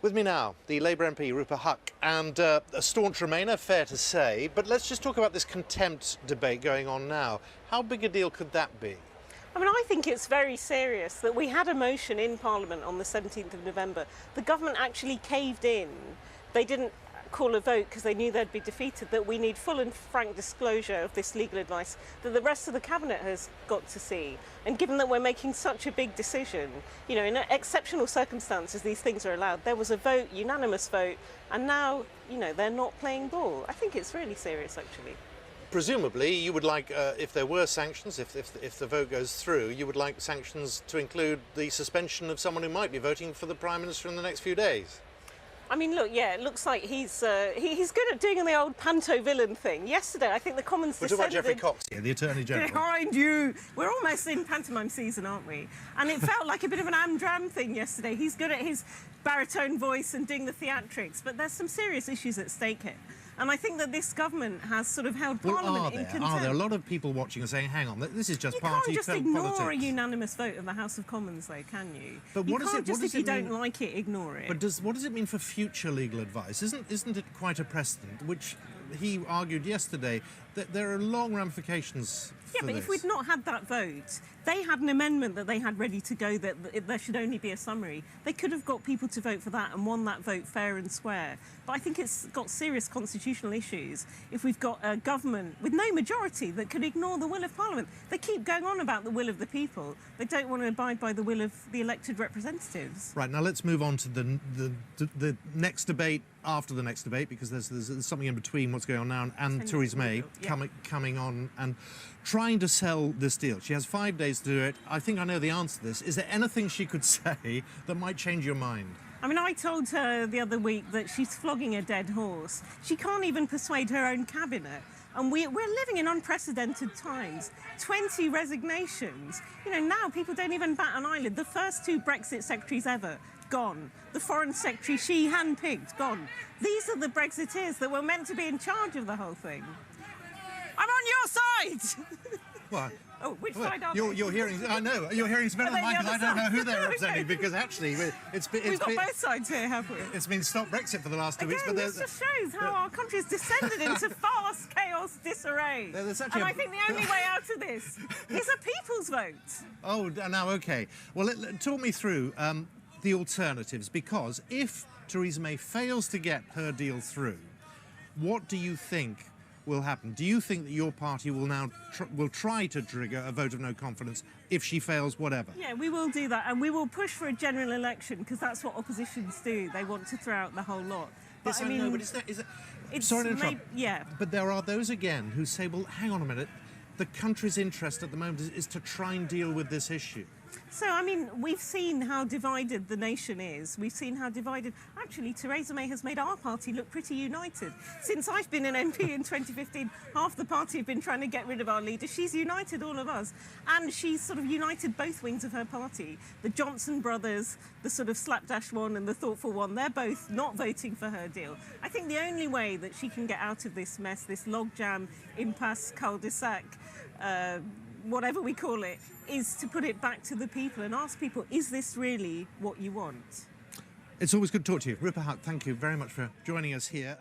With me now, the Labour MP, Rupert Huck, and a staunch Remainer, fair to say. But let's just talk about this contempt debate going on now. How big a deal could that be? I mean, I think it's very serious that we had a motion in Parliament on the 17th of November. The government actually caved in. They didn't call a vote because they knew they'd be defeated, that we need full and frank disclosure of this legal advice that the rest of the Cabinet has got to see. And given that we're making such a big decision, you know, in exceptional circumstances these things are allowed. There was a vote, unanimous vote, and now, you know, they're not playing ball. I think it's really serious, actually. Presumably, you would like, if there were sanctions, if the vote goes through, you would like sanctions to include the suspension of someone who might be voting for the Prime Minister in the next few days. I mean, look, yeah, it looks like he's good at doing the old panto villain thing. Yesterday, I think the Commons descended... We're talking about Geoffrey Cox here, the Attorney General. Behind you! We're almost in pantomime season, aren't we? And it felt like a bit of an Am-Dram thing yesterday. He's good at his baritone voice and doing the theatrics, but there's some serious issues at stake here. And I think that this government has sort of held Parliament in contempt. Are there a lot of people watching and saying, hang on, this is just party politics? You can't just ignore a unanimous vote of the House of Commons, though, can you? But what does it mean? If you don't like it, ignore it. But what does it mean for future legal advice? Isn't it quite a precedent, which he argued yesterday, that there are long ramifications for but this? If we'd not had that vote, they had an amendment that they had ready to go that there should only be a summary. They could have got people to vote for that and won that vote fair and square. But I think it's got serious constitutional issues if we've got a government with no majority that could ignore the will of Parliament. They keep going on about the will of the people. They don't want to abide by the will of the elected representatives. Right, now let's move on to the next debate after the next debate, because there's something in between what's going on now and Theresa May coming on and trying to sell this deal. She has 5 days to do it. I think I know the answer to this. Is there anything she could say that might change your mind? I mean, I told her the other week that she's flogging a dead horse. She can't even persuade her own cabinet. And we're living in unprecedented times. 20 resignations. You know, now people don't even bat an eyelid. The first two Brexit secretaries ever, gone. The Foreign Secretary she handpicked, gone. These are the Brexiteers that were meant to be in charge of the whole thing. I'm on your side! What? Oh, which side are you're hearing, I know, you're hearing it's better than mine, because I don't know who they're representing, because actually we've got both sides here, have we? It's been Stop Brexit for the last 2 weeks, but this just shows how our country has descended into fast chaos, disarray. And I think the only way out of this is a people's vote. Oh, now, OK. Well, talk me through the alternatives, because if Theresa May fails to get her deal through, what do you think will happen? Do you think that your party will now try to trigger a vote of no confidence if she fails, whatever? Yeah, we will do that, and we will push for a general election, because that's what oppositions do. They want to throw out the whole lot. But Yes, I know, but is that... Sorry to interrupt. Yeah. But there are those again who say, well, hang on a minute, the country's interest at the moment is to try and deal with this issue. So, I mean, we've seen how divided the nation is. We've seen how divided... Actually, Theresa May has made our party look pretty united. Since I've been an MP in 2015, half the party have been trying to get rid of our leader. She's united all of us. And she's sort of united both wings of her party. The Johnson brothers, the sort of slapdash one and the thoughtful one, they're both not voting for her deal. I think the only way that she can get out of this mess, this logjam, impasse, cul-de-sac, whatever we call it, is to put it back to the people and ask people, is this really what you want? It's always good to talk to you. Rupert Huck, thank you very much for joining us here.